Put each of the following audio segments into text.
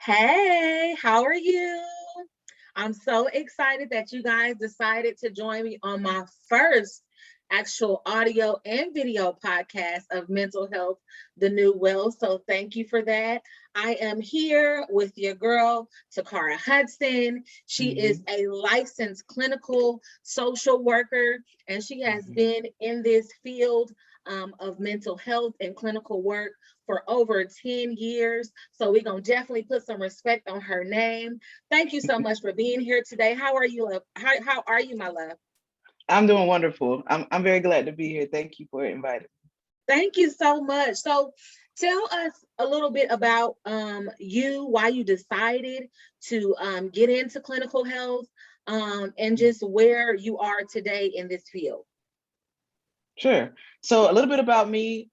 Hey, how are you? I'm so excited that you guys decided to join me on my first actual audio and video podcast of mental health, the new wealth. So thank you for that. I am here with your girl, Takara Hudson. She is hmm a licensed clinical social worker, and she has hmm been in this field of mental health and clinical work for over 10 years. So we're going to definitely put some respect on her name. Thank you so much for being here today. How are you, love? How are you, my love? I'm doing wonderful. I'm very glad to be here. Thank you for inviting. Thank you so much. So tell us a little bit about you, why you decided to get into clinical health, and me. just where you are today in this field. Sure. So a little bit about me.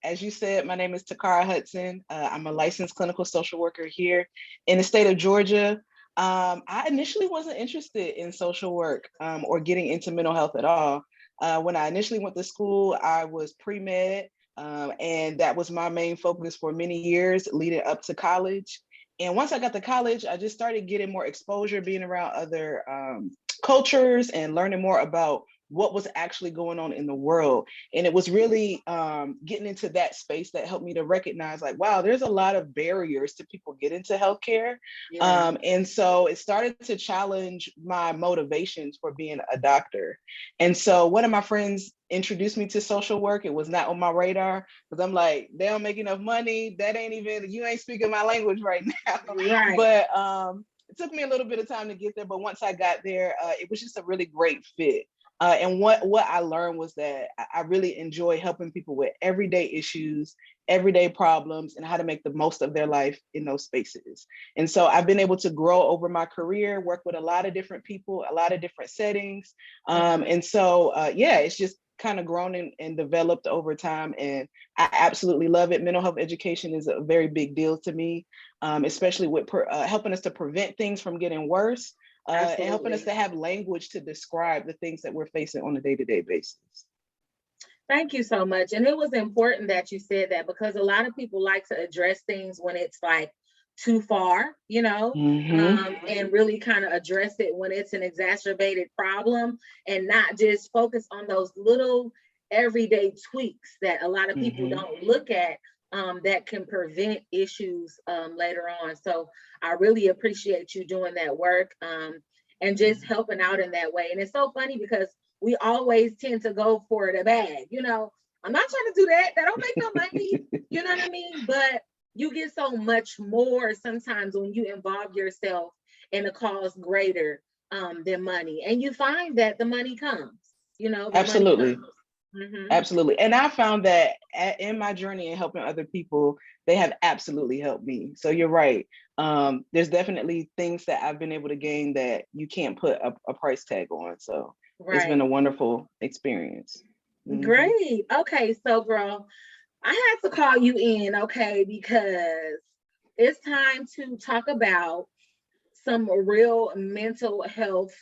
As you said, my name is Takara Hudson. I'm a licensed clinical social worker here in the state of Georgia. I initially wasn't interested in social work or getting into mental health at all. When I initially went to school, I was pre-med, and that was my main focus for many years leading up to college. And once I got to college, I just started getting more exposure, being around other cultures and learning more about what was actually going on in the world. And it was really getting into that space that helped me to recognize, like, wow, there's a lot of barriers to people get into healthcare. Yeah. And so it started to challenge my motivations for being a doctor. And so one of my friends introduced me to social work. It was not on my radar because I'm like, they don't make enough money. That ain't even, you ain't speaking my language right now. Right. But it took me a little bit of time to get there. But once I got there, it was just a really great fit. And what I learned was that I really enjoy helping people with everyday issues, everyday problems, and how to make the most of their life in those spaces. And so I've been able to grow over my career, work with a lot of different people, a lot of different settings. Mhm. And so, yeah, it's just kind of grown and developed over time. And I absolutely love it. Mental health education is a very big deal to me, especially with helping us to prevent things from getting worse, and helping us Absolutely. to have language to describe the things that we're facing on a day-to-day basis. Thank you so much. And it was important that you said that because a lot of people like to address things when it's like too far, hmm and really kind of address it when it's an exacerbated problem and not just focus on those little everyday tweaks that a lot of people hmm don't look at, that can prevent issues later on. So I really appreciate you doing that work, and just helping out in that way. And it's so funny because we always tend to go for the bag. I'm not trying to do that. That don't make no money. You know what I mean? But you get so much more sometimes when you involve yourself in a cause greater than money. And you find that the money comes, the money Absolutely. comes. Hmm. Absolutely. And I found that in my journey in helping other people, they have absolutely helped me. So you're right. There's definitely things that I've been able to gain that you can't put a price tag on. So it's been Right. a wonderful experience. hmm Great. Okay. So, girl, I had to call you in, okay, because it's time to talk about some real mental health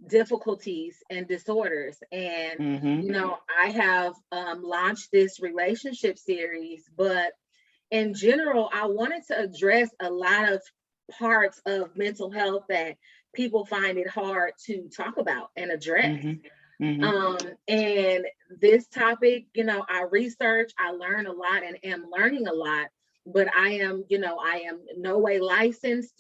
difficulties and disorders. And, hmm I have launched this relationship series, but in general, I wanted to address a lot of parts of mental health that people find it hard to talk about and address. hmm hmm And this topic, I research, I learn a lot and am learning a lot, but I am no way licensed.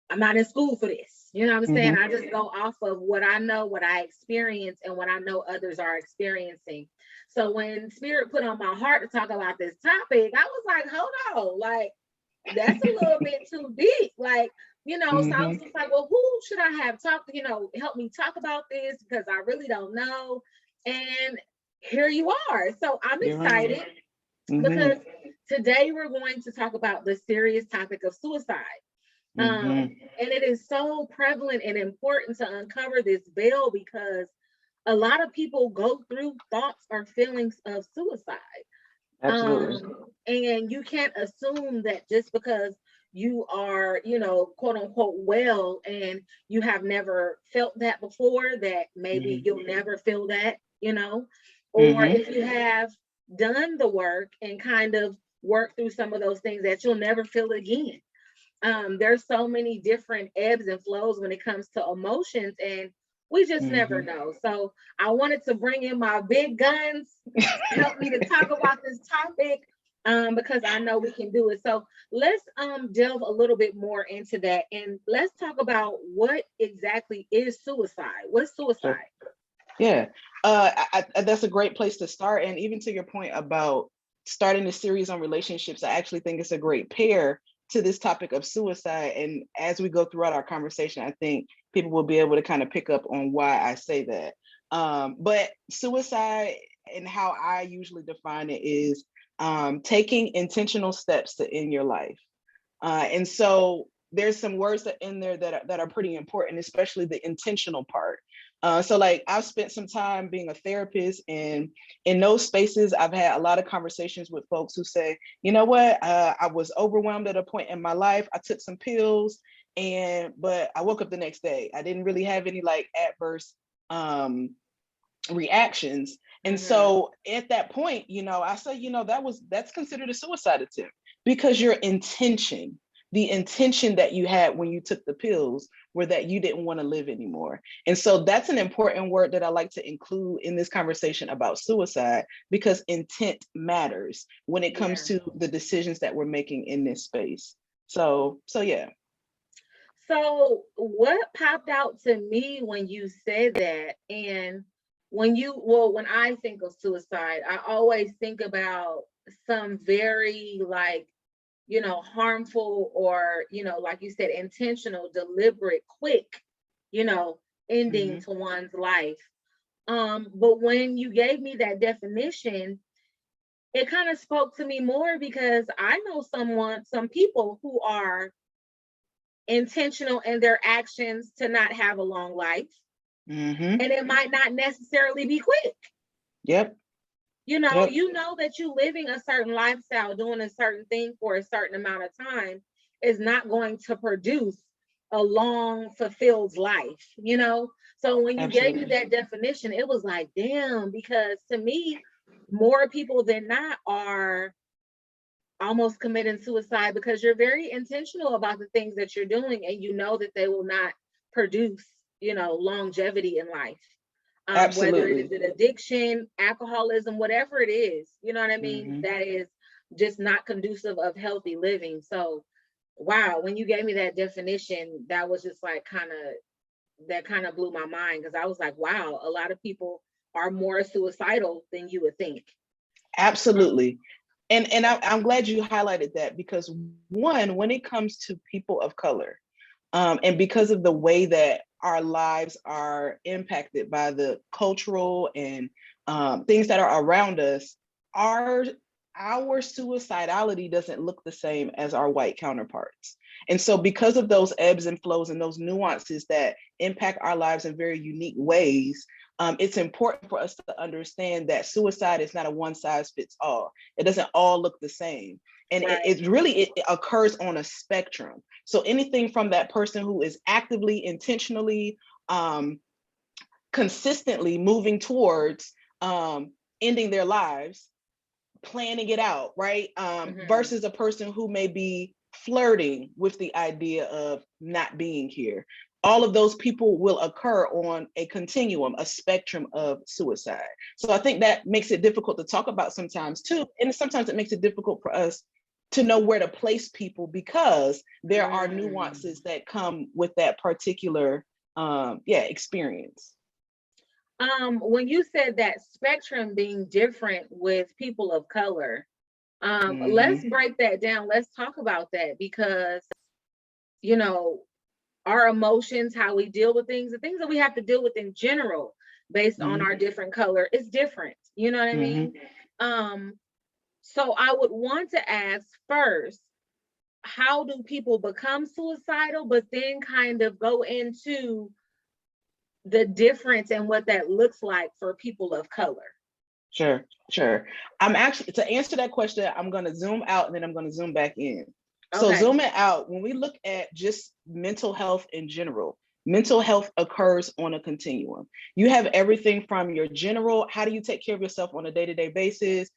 I'm not in school for this. You know what I'm saying? hmm I just go off of what I know, what I experience, and what I know others are experiencing. So when Spirit put on my heart to talk about this topic, I was like, hold on, like that's a little bit too deep. Like, so I was hmm just like, well, who should I have talked, help me talk about this because I really don't know. And here you are. So I'm You're right. excited hmm because today we're going to talk about the serious topic of suicide. hmm And it is so prevalent and important to uncover this veil because a lot of people go through thoughts or feelings of suicide. Absolutely. And you can't assume that just because you are, quote unquote, well, and you have never felt that before, that maybe hmm you'll never feel that, or hmm if you have done the work and kind of work through some of those things that you'll never feel again. There's so many different ebbs and flows when it comes to emotions, and we just never know. So I wanted to bring in my big guns to help me to talk about this topic, because I know we can do it. So let's delve a little bit more into that, and let's talk about what exactly is suicide. What's suicide? Sure. Yeah, that's a great place to start. And even to your point about starting a series on relationships, I actually think it's a great pair to this topic of suicide. And as we go throughout our conversation, I think people will be able to kind of pick up on why I say that. But suicide, and how I usually define it, is taking intentional steps to end your life. And so there's some words that in there that are pretty important, especially the intentional part. So like I've spent some time being a therapist, and in those spaces, I've had a lot of conversations with folks who say, you know what, I was overwhelmed at a point in my life. I took some pills, but I woke up the next day. I didn't really have any like adverse reactions. And so at that point, I say, that's considered a suicide attempt, because your intention, the intention that you had when you took the pills, were that you didn't want to live anymore. And so that's an important word that I like to include in this conversation about suicide, because intent matters when it comes to the decisions that we're making in this space. So yeah. So what popped out to me when you said that, and when I think of suicide, I always think about some very like, harmful, or, like you said, intentional, deliberate, quick, ending to one's life. But when you gave me that definition, it kind of spoke to me more, because I know some people who are intentional in their actions to not have a long life. And it might not necessarily be quick. Yep. You know that you living a certain lifestyle, doing a certain thing for a certain amount of time is not going to produce a long, fulfilled life, So when you gave me that definition, it was like, damn, because to me, more people than not are almost committing suicide, because you're very intentional about the things that you're doing, and you know that they will not produce, longevity in life. Whether it is an addiction, alcoholism, whatever it is, you know what I mean? That is just not conducive of healthy living. So, wow, when you gave me that definition, that was just like that kind of blew my mind, because I was like, wow, a lot of people are more suicidal than you would think. Absolutely. And I'm glad you highlighted that, because one, when it comes to people of color, and because of the way that our lives are impacted by the cultural and things that are around us, our suicidality doesn't look the same as our white counterparts. And so because of those ebbs and flows and those nuances that impact our lives in very unique ways, it's important for us to understand that suicide is not a one size fits all. It doesn't all look the same. And it occurs on a spectrum. So anything from that person who is actively, intentionally, consistently moving towards ending their lives, planning it out, right? Versus a person who may be flirting with the idea of not being here. All of those people will occur on a continuum, a spectrum of suicide. So I think that makes it difficult to talk about sometimes too. And sometimes it makes it difficult for us to know where to place people, because there are nuances that come with that particular experience. When you said that spectrum being different with people of color, let's break that down. Let's talk about that, because our emotions, how we deal with things, the things that we have to deal with in general based on our different color is different. You know what I mean? So I would want to ask first, how do people become suicidal, but then kind of go into the difference and what that looks like for people of color. Sure. I'm actually, to answer that question, I'm going to zoom out and then I'm going to zoom back in. So zooming out, when we look at just mental health in general, mental health occurs on a continuum. You have everything from your general, how do you take care of yourself on a day-to-day basis,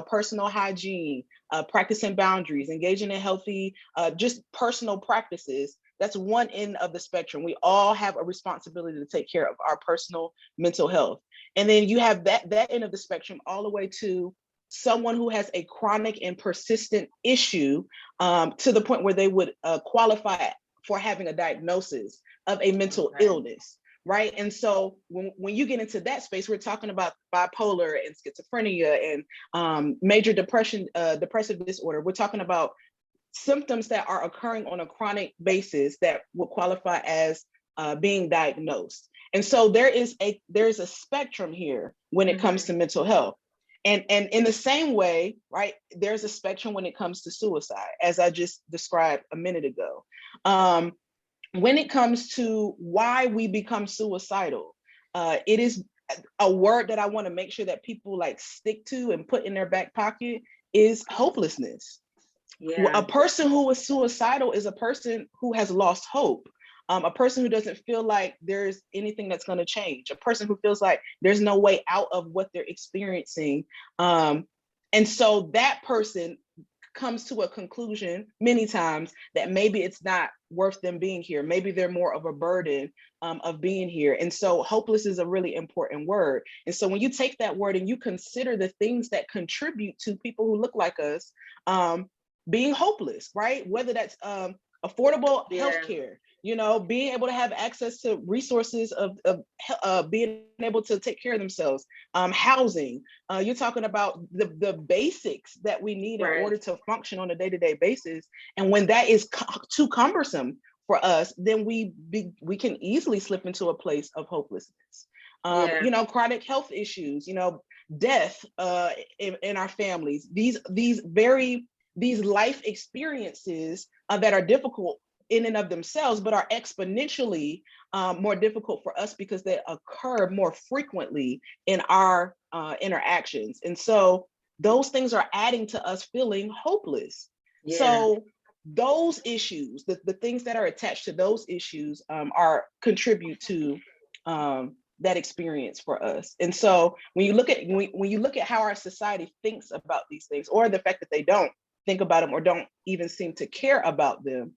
personal hygiene, practicing boundaries, engaging in healthy, just personal practices. That's one end of the spectrum. We all have a responsibility to take care of our personal mental health. And then you have that end of the spectrum all the way to someone who has a chronic and persistent issue, to the point where they would qualify for having a diagnosis of a mental illness, right? And so when you get into that space, we're talking about bipolar and schizophrenia and major depressive disorder. We're talking about symptoms that are occurring on a chronic basis that will qualify as being diagnosed. And so there's a spectrum here when it comes to mental health. And in the same way, right, there's a spectrum when it comes to suicide, as I just described a minute ago. When it comes to why we become suicidal, it is a word that I want to make sure that people like stick to and put in their back pocket is hopelessness. Yeah. A person who is suicidal is a person who has lost hope. A person who doesn't feel like there's anything that's going to change, a person who feels like there's no way out of what they're experiencing. And so that person comes to a conclusion many times that maybe it's not worth them being here. Maybe they're more of a burden of being here. And so hopeless is a really important word. And so when you take that word and you consider the things that contribute to people who look like us being hopeless, right? Whether that's affordable healthcare, being able to have access to resources of being able to take care of themselves, housing. You're talking about the basics that we need in order to function on a day-to-day basis. And when that is too cumbersome for us, then we can easily slip into a place of hopelessness. Chronic health issues, death in our families, these life experiences that are difficult in and of themselves, but are exponentially more difficult for us because they occur more frequently in our interactions. And so those things are adding to us feeling hopeless. Yeah. So those issues, the things that are attached to those issues contribute to that experience for us. And so when you look at how our society thinks about these things, or the fact that they don't think about them or don't even seem to care about them,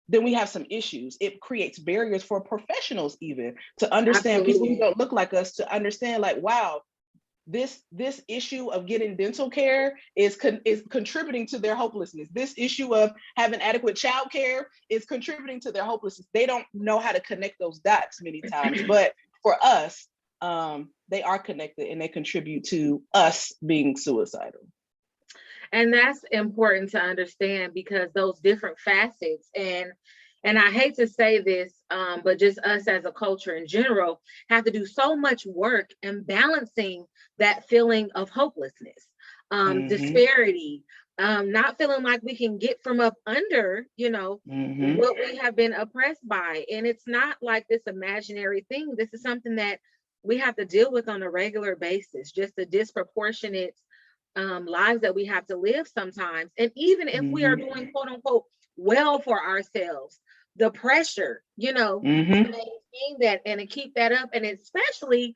then we have some issues. It creates barriers for professionals even to understand. Absolutely. People who don't look like us to understand, like, wow, this issue of getting dental care is contributing to their hopelessness. This issue of having adequate child care is contributing to their hopelessness. They don't know how to connect those dots many times, but for us, they are connected and they contribute to us being suicidal. And that's important to understand, because those different facets, and I hate to say this, but just us as a culture in general have to do so much work in balancing that feeling of hopelessness, disparity, not feeling like we can get from up under, what we have been oppressed by. And it's not like this imaginary thing. This is something that we have to deal with on a regular basis, just the disproportionate lives that we have to live sometimes. And even if we are doing quote unquote well for ourselves, the pressure, to maintain that and to keep that up, and especially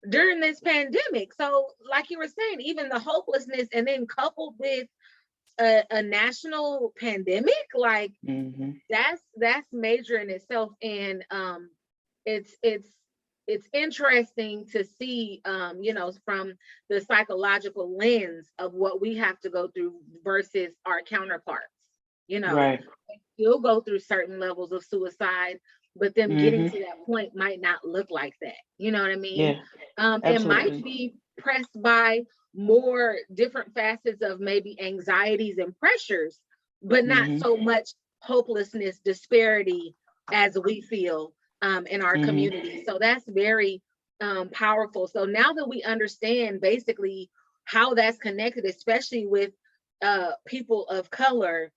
during this pandemic. So like you were saying, even the hopelessness, and then coupled with a national pandemic, like that's major in itself. And it's interesting to see, from the psychological lens of what we have to go through versus our counterparts. Right. You'll go through certain levels of suicide, but them getting to that point might not look like that. You know what I mean? Yeah, it might be pressed by more different facets of maybe anxieties and pressures, but not so much hopelessness, disparity as we feel in our community. So that's very powerful. So now that we understand basically how that's connected, especially with people of color,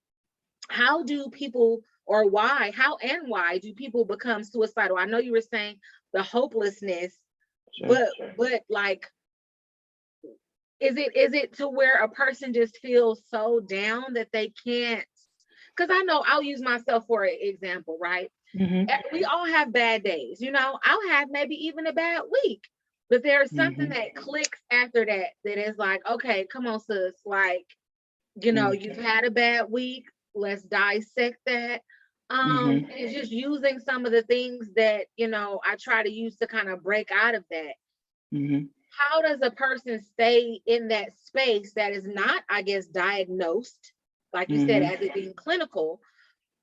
how do people, or why do people become suicidal? I know you were saying the hopelessness, but like, is it to where a person just feels so down that they can't? Because I know, I'll use myself for an example, right? We all have bad days, I'll have maybe even a bad week. But there's something Mm-hmm. that clicks after that that is like, okay, come on, sis. Like, you've had a bad week. Let's dissect that. Mm-hmm. And just using some of the things that, I try to use to kind of break out of that. Mm-hmm. How does a person stay in that space that is not, I guess, diagnosed, like you said, Mm-hmm. as it being clinical?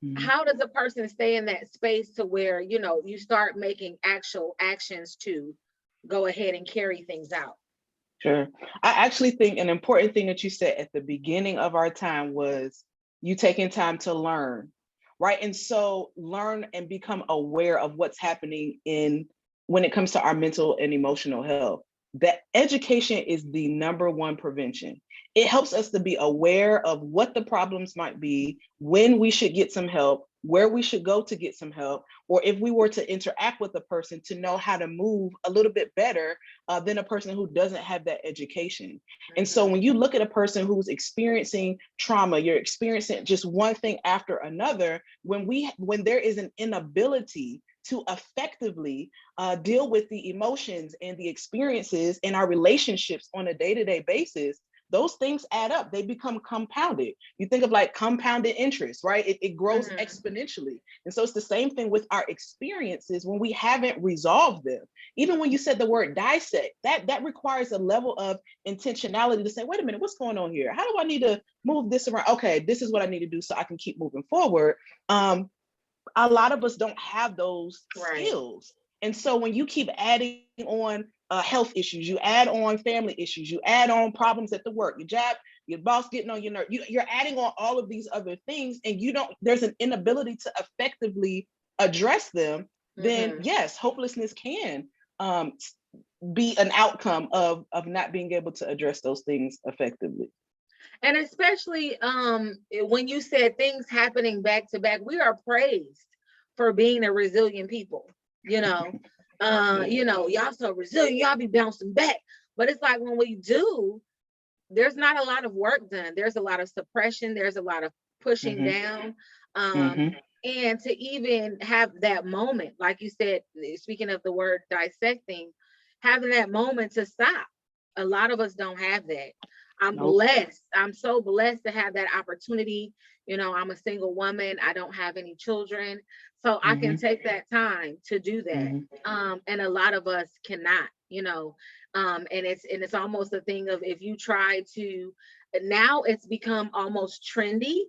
Mm-hmm. How does a person stay in that space to where, you start making actual actions to go ahead and carry things out? Sure. I actually think an important thing that you said at the beginning of our time was you taking time to learn, right? And so learn and become aware of what's happening in when it comes to our mental and emotional health. That education is the number one prevention. It helps us to be aware of what the problems might be, when we should get some help, where we should go to get some help, or if we were to interact with a person to know how to move a little bit better than a person who doesn't have that education. And so Mhm. when you look at a person who's experiencing trauma, you're experiencing just one thing after another, when there is an inability to effectively deal with the emotions and the experiences in our relationships on a day-to-day basis, those things add up. They become compounded. You think of like compounded interest, right? It grows Mhm. exponentially. And so it's the same thing with our experiences when we haven't resolved them. Even when you said the word dissect, that requires a level of intentionality to say, wait a minute, what's going on here? How do I need to move this around? Okay, this is what I need to do so I can keep moving forward. A lot of us don't have those Right. skills. And so when you keep adding on health issues, you add on family issues, you add on problems at the work, your job, your boss getting on your nerve, you're adding on all of these other things, and there's an inability to effectively address them, then Mhm. yes, hopelessness can um, be an outcome of not being able to address those things effectively. And especially when you said things happening back to back, we are praised for being a resilient people. You know, Yeah. y'all so resilient, y'all be bouncing back. But it's like when we do, there's not a lot of work done. There's a lot of suppression. There's a lot of pushing Mm-hmm. down. Um, Mm-hmm. and to even have that moment, like you said, speaking of the word dissecting, having that moment to stop. A lot of us don't have that. I'm Nope. blessed. I'm so blessed to have that opportunity. I'm a single woman. I don't have any children. So I can Mm-hmm. take that time to do that. Mm-hmm. And a lot of us cannot. And it's almost a thing of, if you try to, now it's become almost trendy,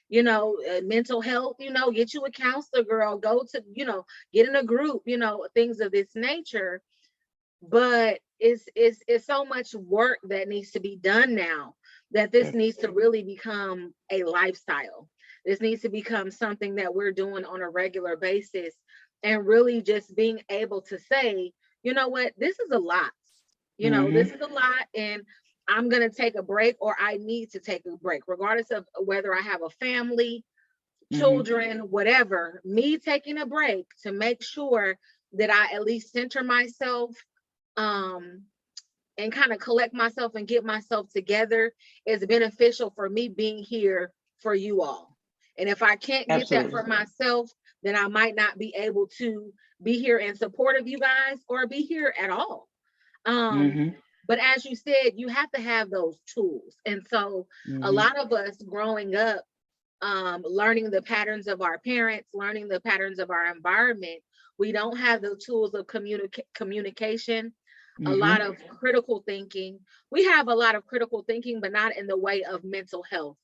mental health, get you a counselor, girl, go to, get in a group, things of this nature. But it's so much work that needs to be done now, that this Sure. needs to really become a lifestyle. This needs to become something that we're doing on a regular basis, and really just being able to say, you know what, this is a lot. This Mm-hmm. is a lot, and I'm going to take a break, or I need to take a break, regardless of whether I have a family, Mm-hmm. children, whatever. Me taking a break to make sure that I at least center myself, um, and kind of collect myself and get myself together, is beneficial for me being here for you all. And if I can't get that Absolutely. for myself, then I might not be able to be here in support of you guys, or be here at all. Um, Mm-hmm. but as you said, you have to have those tools. And so a Mm-hmm. lot of us growing up, learning the patterns of our parents, learning the patterns of our environment, we don't have the tools of communication, a lot Mm-hmm. of critical thinking. We have a lot of critical thinking, but not in the way of mental health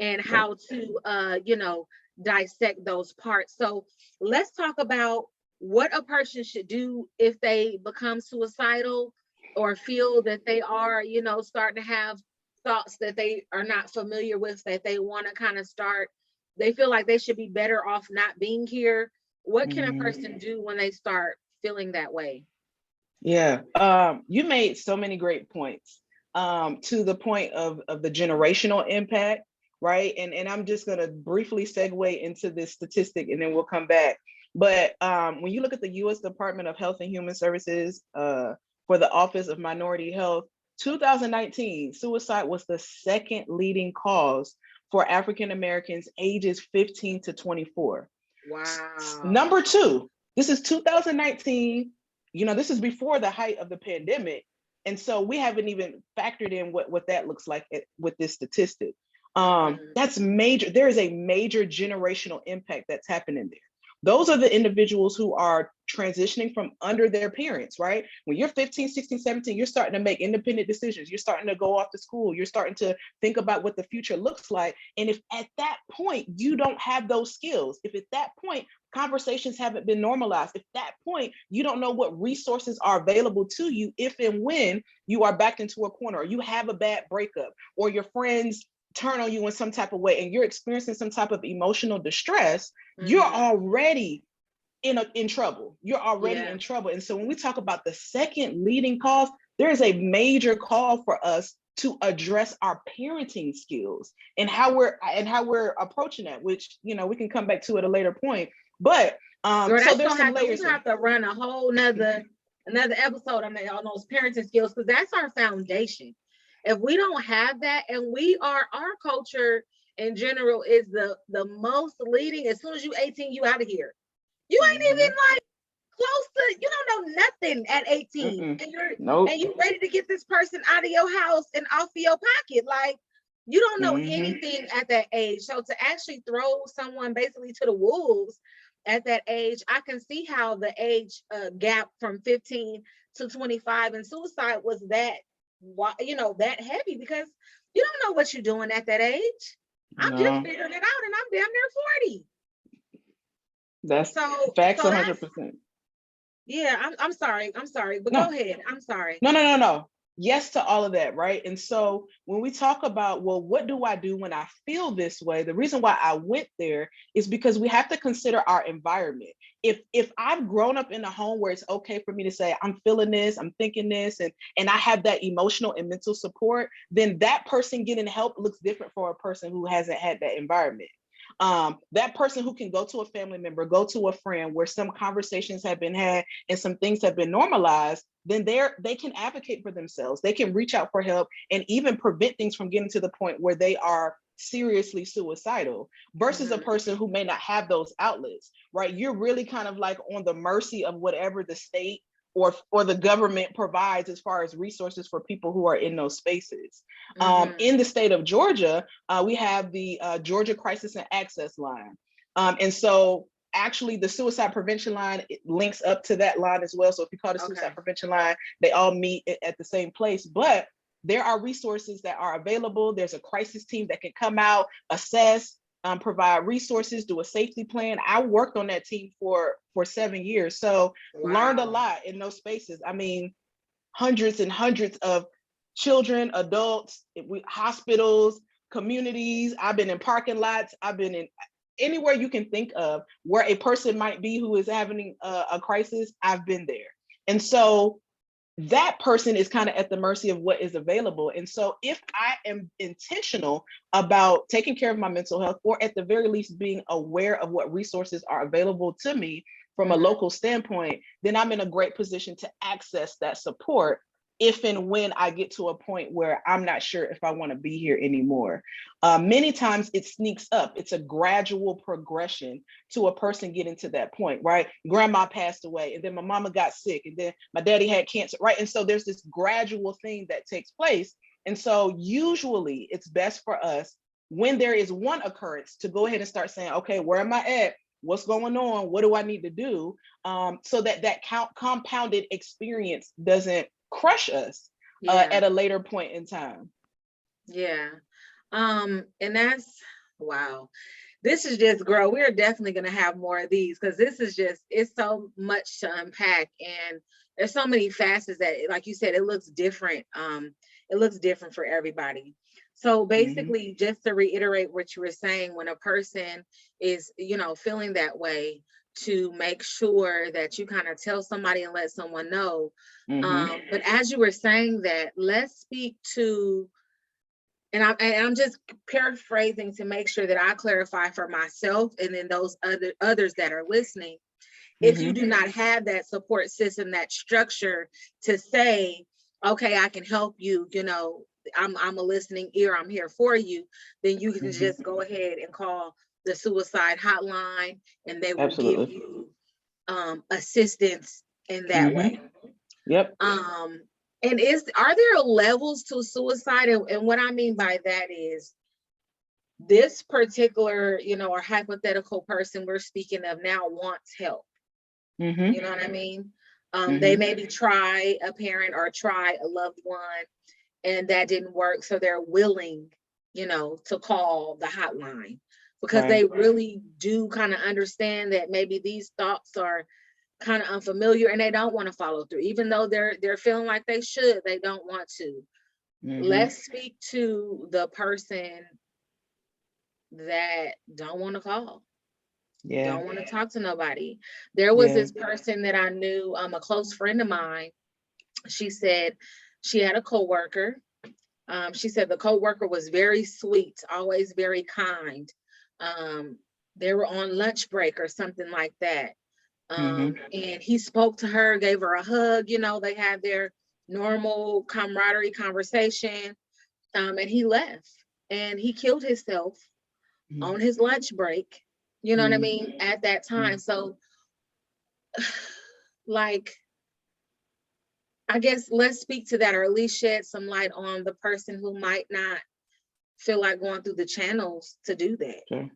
and Right. how to, dissect those parts. So let's talk about what a person should do if they become suicidal, or feel that they are, starting to have thoughts that they are not familiar with, that they want to kind of start. They feel like they should be better off not being here. What can a Mm-hmm. person do when they start feeling that way? Yeah. You made so many great points. To the point of the generational impact, right? And I'm just gonna briefly segue into this statistic and then we'll come back. But when you look at the US Department of Health and Human Services, for the Office of Minority Health, 2019, suicide was the second leading cause for African Americans ages 15 to 24. Wow. Number two, this is 2019. this is before the height of the pandemic. And so we haven't even factored in what that looks like with this statistic. That's major. There is a major generational impact that's happening there. Those are the individuals who are transitioning from under their parents, right? When you're 15, 16, 17, you're starting to make independent decisions. You're starting to go off to school. You're starting to think about what the future looks like. And if at that point you don't have those skills, if at that point conversations haven't been normalized, if at that point you don't know what resources are available to you if and when you are backed into a corner, or you have a bad breakup, or your friends turn on you in some type of way, and you're experiencing some type of emotional distress, you're already in trouble. You're already in trouble. And so when we talk about the second leading cause, there is a major call for us to address our parenting skills and how we're approaching that, which we can come back to at a later point. But Girl, so there's some layers. We have to run a whole another episode on those parenting skills, because that's our foundation. If we don't have that, and our culture in general is the most leading. As soon as you 18, you out of here. You ain't even like close to, you don't know nothing at 18. And you're ready to get this person out of your house and off of your pocket. Like, you don't know anything at that age. So to actually throw someone basically to the wolves at that age, I can see how the age gap from 15 to 25 and suicide was that heavy, because you don't know what you're doing at that age. I'm just figuring it out, and I'm damn near 40. That's facts, 100%. Yeah, I'm sorry, but go ahead. I'm sorry. No. Yes to all of that, right? And so when we talk about, well, what do I do when I feel this way? The reason why I went there is because we have to consider our environment. If I've grown up in a home where it's okay for me to say, I'm feeling this, I'm thinking this, and I have that emotional and mental support, then that person getting help looks different for a person who hasn't had that environment. That person who can go to a family member, go to a friend where some conversations have been had and some things have been normalized, then they can advocate for themselves. They can reach out for help and even prevent things from getting to the point where they are seriously suicidal, versus a person who may not have those outlets, right? You're really kind of like on the mercy of whatever the state or the government provides as far as resources for people who are in those spaces. In the state of Georgia, we have the Georgia Crisis and Access Line. And so actually the suicide prevention line, it links up to that line as well. So if you call the suicide prevention line, they all meet at the same place, but there are resources that are available. There's a crisis team that can come out, assess, provide resources, do a safety plan. I worked on that team for 7 years. So learned a lot in those spaces. I mean, hundreds and hundreds of children, adults, hospitals, communities. I've been in parking lots. I've been in anywhere you can think of where a person might be who is having a crisis. I've been there. And so that person is kind of at the mercy of what is available. And so if I am intentional about taking care of my mental health, or at the very least being aware of what resources are available to me from a local standpoint, then I'm in a great position to access that support if and when I get to a point where I'm not sure if I want to be here anymore. Many times it sneaks up. It's a gradual progression to a person getting to that point, right? Grandma passed away, and then my mama got sick, and then my daddy had cancer, right? And so there's this gradual thing that takes place. And so usually it's best for us, when there is one occurrence, to go ahead and start saying, okay, where am I at? What's going on? What do I need to do? So that compounded experience doesn't crush us at a later point in time. Yeah. And that's, wow. This is just, girl, we're definitely going to have more of these, because this is just, it's so much to unpack, and there's so many facets that, like you said, it looks different. It looks different for everybody. So basically, just to reiterate what you were saying, when a person is, feeling that way, to make sure that you kind of tell somebody and let someone know. But as you were saying that, let's speak to, and I'm just paraphrasing to make sure that I clarify for myself and then those others that are listening. If you do not have that support system, that structure to say, okay, I can help you, I'm a listening ear, I'm here for you, then you can just go ahead and call the suicide hotline, and they will give you assistance in that way. Yep. And are there levels to suicide? And what I mean by that is this particular, or hypothetical person we're speaking of now wants help. You know what I mean? They maybe try a parent or try a loved one and that didn't work. So they're willing, to call the hotline because they really do kind of understand that maybe these thoughts are kind of unfamiliar and they don't want to follow through, even though they're feeling like they should, they don't want to. Let's speak to the person that don't want to call. Don't want to talk to nobody. There was this person that I knew, a close friend of mine. She said she had a coworker. She said the coworker was very sweet, always very kind. They were on lunch break or something like that. And he spoke to her, gave her a hug, they had their normal camaraderie conversation. And he left and he killed himself on his lunch break, you know what I mean, at that time. So like, I guess let's speak to that, or at least shed some light on the person who might not feel like going through the channels to do that.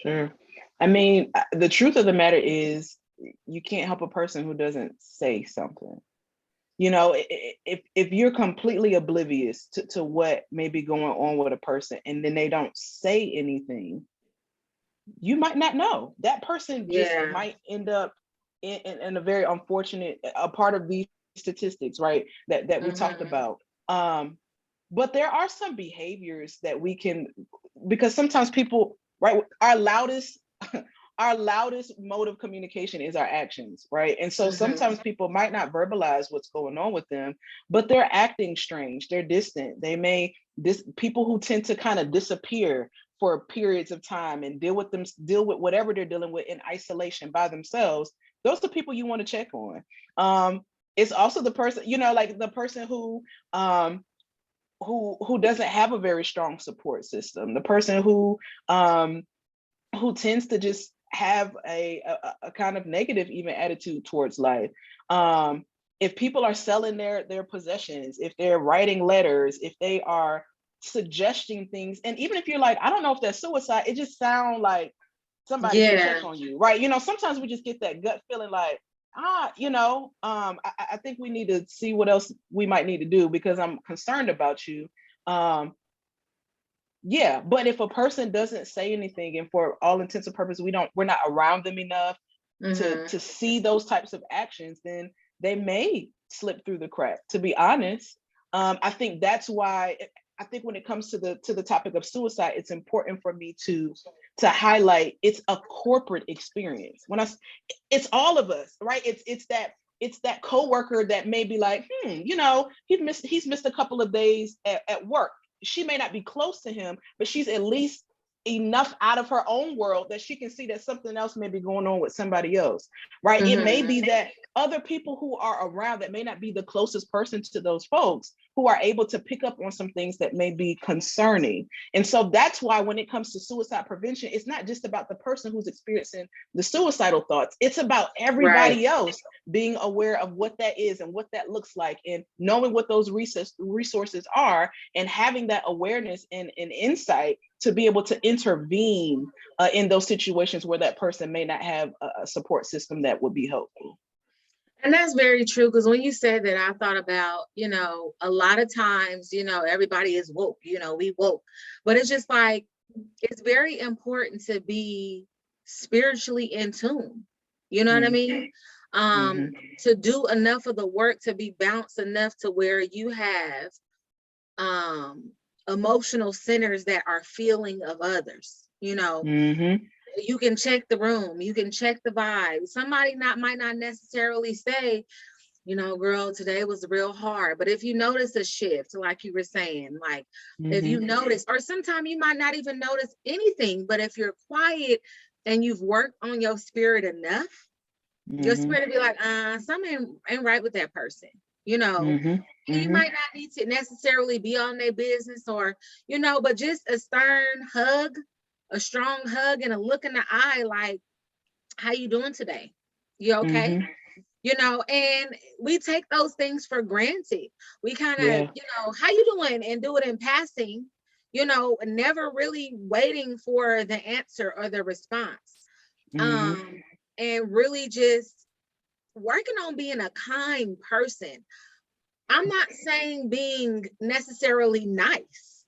Sure. I mean, the truth of the matter is you can't help a person who doesn't say something. If you're completely oblivious to what may be going on with a person and then they don't say anything, you might not know. That person just might end up in a very unfortunate a part of these statistics, right? That we talked about. But there are some behaviors that we can, because sometimes people, right, our loudest mode of communication is our actions, right? And so sometimes people might not verbalize what's going on with them, but they're acting strange, they're distant. People who tend to kind of disappear for periods of time and deal with whatever they're dealing with in isolation by themselves. Those are people you want to check on. It's also the person, like the person who doesn't have a very strong support system, the person who tends to just have a kind of negative even attitude towards life. If people are selling their possessions, if they're writing letters, if they are suggesting things, and even if you're like, I don't know if that's suicide, it just sounds like somebody can check on you, right? Sometimes we just get that gut feeling like, I think we need to see what else we might need to do because I'm concerned about you. But if a person doesn't say anything, and for all intents and purposes, we're not around them enough to see those types of actions, then they may slip through the crack, to be honest. I think that's why I think when it comes to the topic of suicide, it's important for me to highlight it's a corporate experience. It's all of us, right? It's that coworker that may be like, he's missed a couple of days at work. She may not be close to him, but she's at least enough out of her own world that she can see that something else may be going on with somebody else, right? It may be that other people who are around that may not be the closest person to those folks who are able to pick up on some things that may be concerning. And so that's why when it comes to suicide prevention, it's not just about the person who's experiencing the suicidal thoughts, it's about everybody else being aware of what that is and what that looks like, and knowing what those resources are, and having that awareness and insight to be able to intervene in those situations where that person may not have a support system that would be helpful. And that's very true, because when you said that, I thought about, a lot of times, everybody is woke, we woke, but it's just like, it's very important to be spiritually in tune. You know what I mean? To do enough of the work to be balanced enough to where you have emotional centers that are feeling of others, You can check the room, you can check the vibe. Somebody might not necessarily say, girl, today was real hard. But if you notice a shift, like you were saying, like if you notice, or sometimes you might not even notice anything, but if you're quiet and you've worked on your spirit enough, your spirit will be like, something ain't right with that person, You might not need to necessarily be on their business or, but just a stern hug, a strong hug and a look in the eye, like, how you doing today? You okay? and we take those things for granted. We kind of, Yeah. how you doing, and do it in passing, never really waiting for the answer or the response. Mm-hmm. And really just working on being a kind person. I'm not saying being necessarily nice.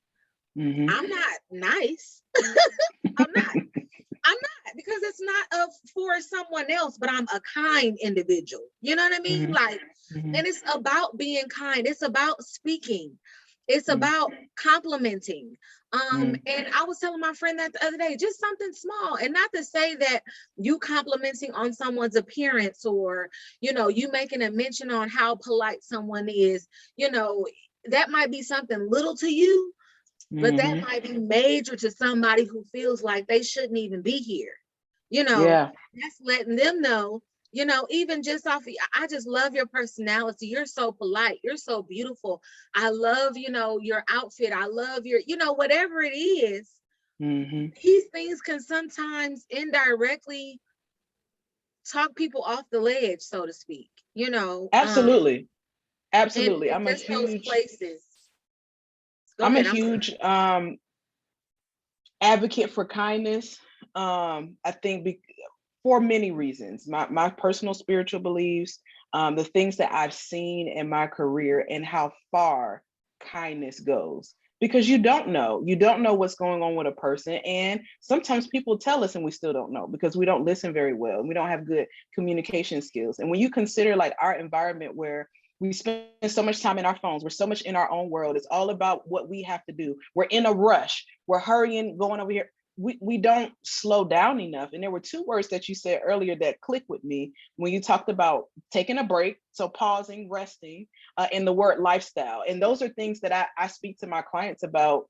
Mm-hmm. I'm not nice. I'm not. I'm not, because it's not for someone else, but I'm a kind individual. You know what I mean? Mm-hmm. Like, Mm-hmm. and it's about being kind. It's about speaking. It's Mm-hmm. about complimenting. Mm-hmm. And I was telling my friend that the other day, just something small, and not to say that you complimenting on someone's appearance, or, you making a mention on how polite someone is, that might be something little to you, but that Mm-hmm. might be major to somebody who feels like they shouldn't even be here. Yeah. That's letting them know, even just off of, I just love your personality. You're so polite. You're so beautiful. I love, your outfit. I love your, whatever it is. Mm-hmm. These things can sometimes indirectly talk people off the ledge, so to speak, Absolutely. and Absolutely. just those places. Go I'm a ahead. I'm sorry. huge advocate for kindness. I think for many reasons. My personal spiritual beliefs, the things that I've seen in my career, and how far kindness goes. Because you don't know what's going on with a person. And sometimes people tell us and we still don't know, because we don't listen very well. We don't have good communication skills. And when you consider like our environment, where we spend so much time in our phones, we're so much in our own world, it's all about what we have to do. We're in a rush, we're hurrying, going over here. We don't slow down enough. And there were two words that you said earlier that clicked with me when you talked about taking a break, so pausing, resting, and the word lifestyle. And those are things that I speak to my clients about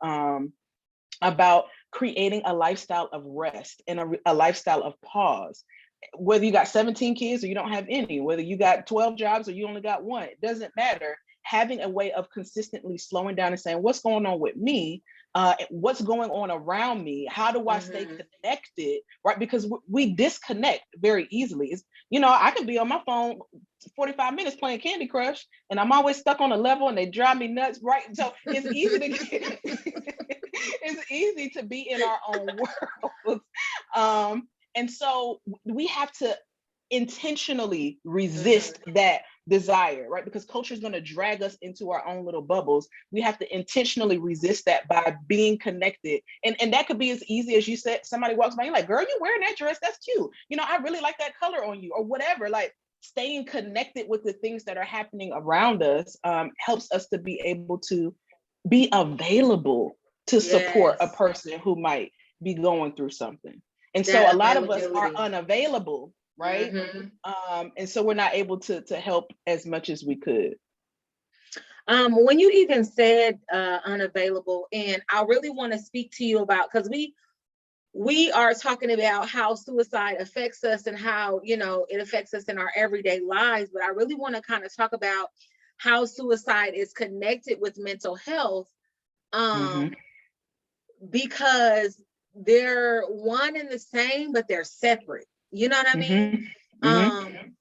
creating a lifestyle of rest and a lifestyle of pause. Whether you got 17 kids or you don't have any, whether you got 12 jobs or you only got one, it doesn't matter. Having a way of consistently slowing down and saying, what's going on with me? What's going on around me? How do I stay connected? Right? Because we disconnect very easily. I could be on my phone 45 minutes playing Candy Crush, and I'm always stuck on a level and they drive me nuts, right? So it's easy to get, it's easy to be in our own world. And so we have to intentionally resist that desire, right? Because culture is going to drag us into our own little bubbles. We have to intentionally resist that by being connected. And that could be as easy as, you said, somebody walks by, you're like, girl, you wearing that dress? That's cute. I really like that color on you, or whatever. Like, staying connected with the things that are happening around us helps us to be able to be available to support a Yes, person who might be going through something. And so a that lot of us are availability. unavailable, right? And so we're not able to help as much as we could. When you even said unavailable, and I really want to speak to you about, because we are talking about how suicide affects us and how it affects us in our everyday lives, but I really want to kind of talk about how suicide is connected with mental health, Mm-hmm. because they're one and the same, but they're separate. You know what I mean? Mm-hmm. Mm-hmm. Um,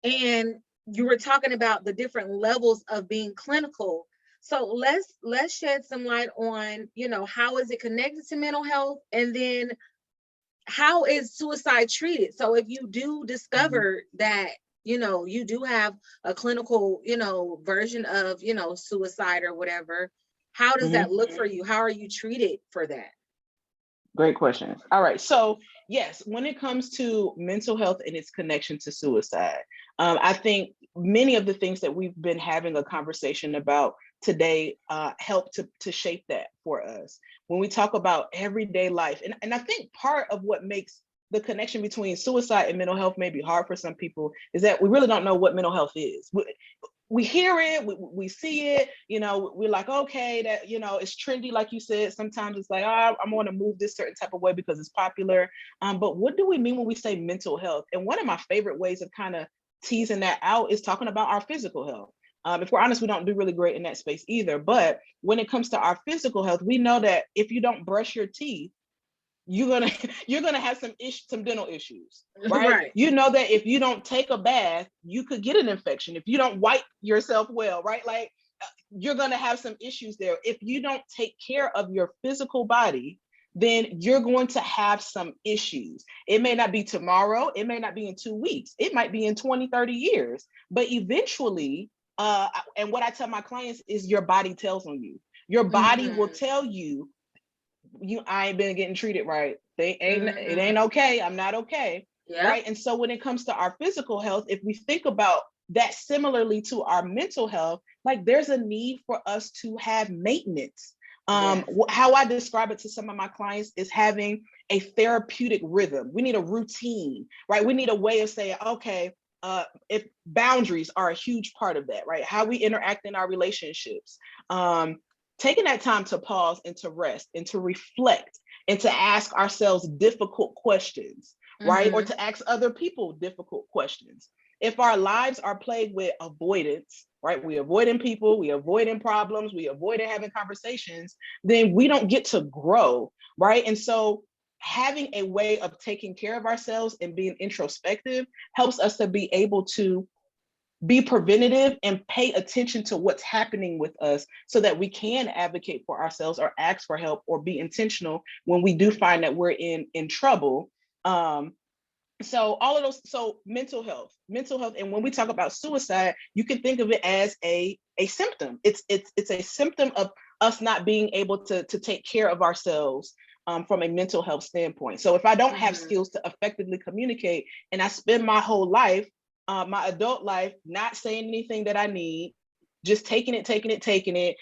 and you were talking about the different levels of being clinical. So let's shed some light on, how is it connected to mental health, and then how is suicide treated? So if you do discover that, you do have a clinical, version of, suicide or whatever, how does that Mm-hmm. look for you? How are you treated for that? Great questions. All right. So, yes, when it comes to mental health and its connection to suicide, I think many of the things that we've been having a conversation about today help to shape that for us. When we talk about everyday life, and I think part of what makes the connection between suicide and mental health may be hard for some people is that we really don't know what mental health is. We hear it, we see it, we're like, okay, that, it's trendy, like you said. Sometimes it's like, oh, I'm going to move this certain type of way because it's popular. But what do we mean when we say mental health? And one of my favorite ways of kind of teasing that out is talking about our physical health. If we're honest, we don't do really great in that space either. But when it comes to our physical health, we know that if you don't brush your teeth, you're gonna you're gonna have some dental issues, right? Right. You know that if you don't take a bath, you could get an infection. If you don't wipe yourself well, right? Like you're gonna have some issues there. If you don't take care of your physical body, then you're going to have some issues. It may not be tomorrow, it may not be in 2 weeks, it might be in 20, 30 years, but eventually, and what I tell my clients is your body tells on you. Your body will tell you, I ain't been getting treated right. It ain't okay. I'm not okay. Yeah. Right. And so when it comes to our physical health, if we think about that similarly to our mental health, like there's a need for us to have maintenance. Yes. How I describe it to some of my clients is having a therapeutic rhythm. We need a routine, right? We need a way of saying, okay, if boundaries are a huge part of that, right? How we interact in our relationships, taking that time to pause and to rest and to reflect and to ask ourselves difficult questions, right? Or to ask other people difficult questions. If our lives are plagued with avoidance, right? We avoiding people, we avoiding problems, we avoiding having conversations, then we don't get to grow, right? And so having a way of taking care of ourselves and being introspective helps us to be able to be preventative and pay attention to what's happening with us so that we can advocate for ourselves or ask for help or be intentional when we do find that we're in trouble. So all of those, so mental health, and when we talk about suicide, you can think of it as a symptom. It's a symptom of us not being able to take care of ourselves from a mental health standpoint. So if I don't have skills to effectively communicate, and I spend my whole life, my adult life, not saying anything that I need, just taking it,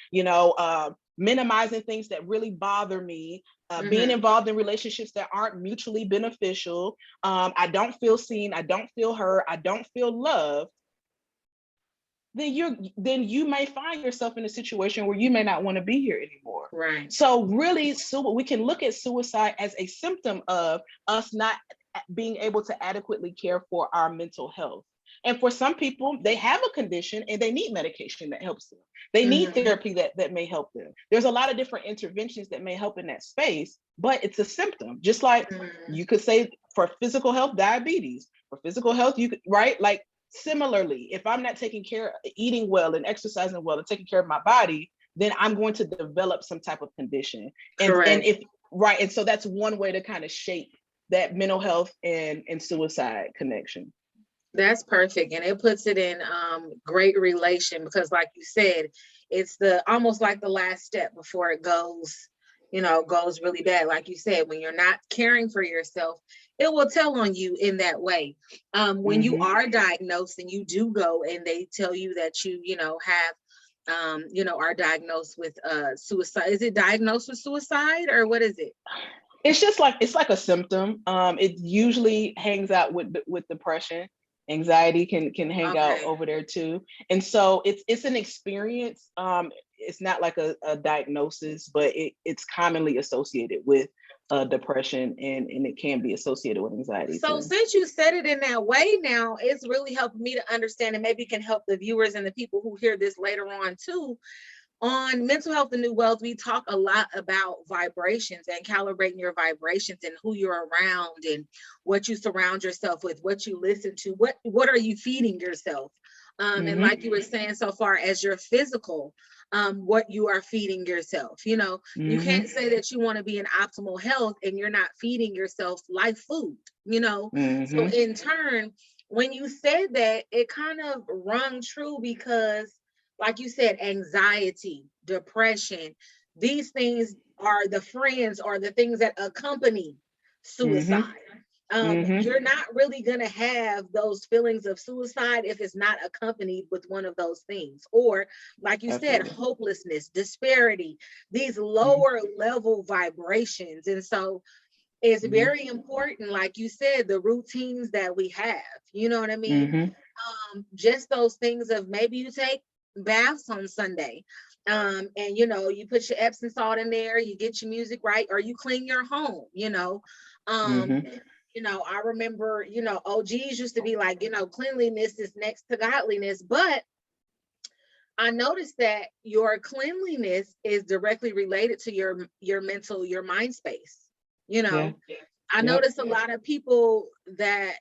minimizing things that really bother me, being involved in relationships that aren't mutually beneficial. I don't feel seen, I don't feel heard, I don't feel loved. Then you may find yourself in a situation where you may not want to be here anymore. Right. So really, we can look at suicide as a symptom of us not being able to adequately care for our mental health. And for some people, they have a condition and they need medication that helps them. They need therapy that may help them. There's a lot of different interventions that may help in that space, but it's a symptom. Just like you could say for physical health, diabetes. For physical health, you could, right? Like similarly, if I'm not taking care, eating well and exercising well and taking care of my body, then I'm going to develop some type of condition. And if right, and so that's one way to kind of shape that mental health and suicide connection. That's perfect. And it puts it in great relation because like you said, it's the almost like the last step before it goes really bad. Like you said, when you're not caring for yourself, it will tell on you in that way. When you are diagnosed and you do go and they tell you that you have are diagnosed with suicide. Is it diagnosed with suicide or what is it? It's like a symptom. It usually hangs out with depression. Anxiety can hang out over there too. And so it's an experience. It's not like a diagnosis, but it's commonly associated with depression and it can be associated with anxiety. So too. Since you said it in that way now, it's really helping me to understand and maybe can help the viewers and the people who hear this later on too. On Mental Health and New Wealth, we talk a lot about vibrations and calibrating your vibrations and who you're around and what you surround yourself with, what you listen to, what are you feeding yourself? And like you were saying, so far as your physical, what you are feeding yourself. You can't say that you want to be in optimal health and you're not feeding yourself life food, So in turn, when you said that, it kind of rung true because like you said, anxiety, depression, these things are the friends or the things that accompany suicide. You're not really going to have those feelings of suicide if it's not accompanied with one of those things. Or, like you said, hopelessness, disparity, these lower level vibrations. And so it's very important, like you said, the routines that we have. You know what I mean? Just those things of maybe you take baths on Sunday. And you put your Epsom salt in there, you get your music right, or you clean your home, I remember, OGs used to be like, cleanliness is next to godliness, but I noticed that your cleanliness is directly related to your mental, your mind space. You Yeah. know, I Yep. noticed a lot of people that,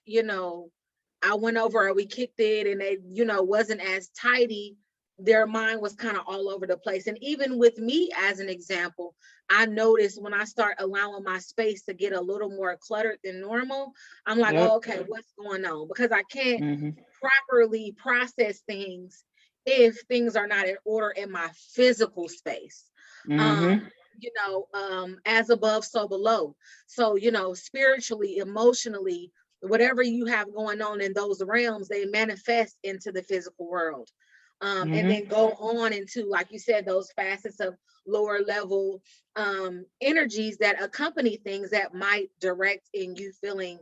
I went over or we kicked it and they, wasn't as tidy. Their mind was kind of all over the place. And even with me, as an example, I noticed when I start allowing my space to get a little more cluttered than normal, I'm like, oh, Yep. okay, what's going on? Because I can't Mm-hmm. properly process things if things are not in order in my physical space. Um, Mm-hmm. as above, so below. So, spiritually, emotionally, whatever you have going on in those realms, they manifest into the physical world. And Mm-hmm. then go on into, like you said, those facets of lower level energies that accompany things that might direct in you feeling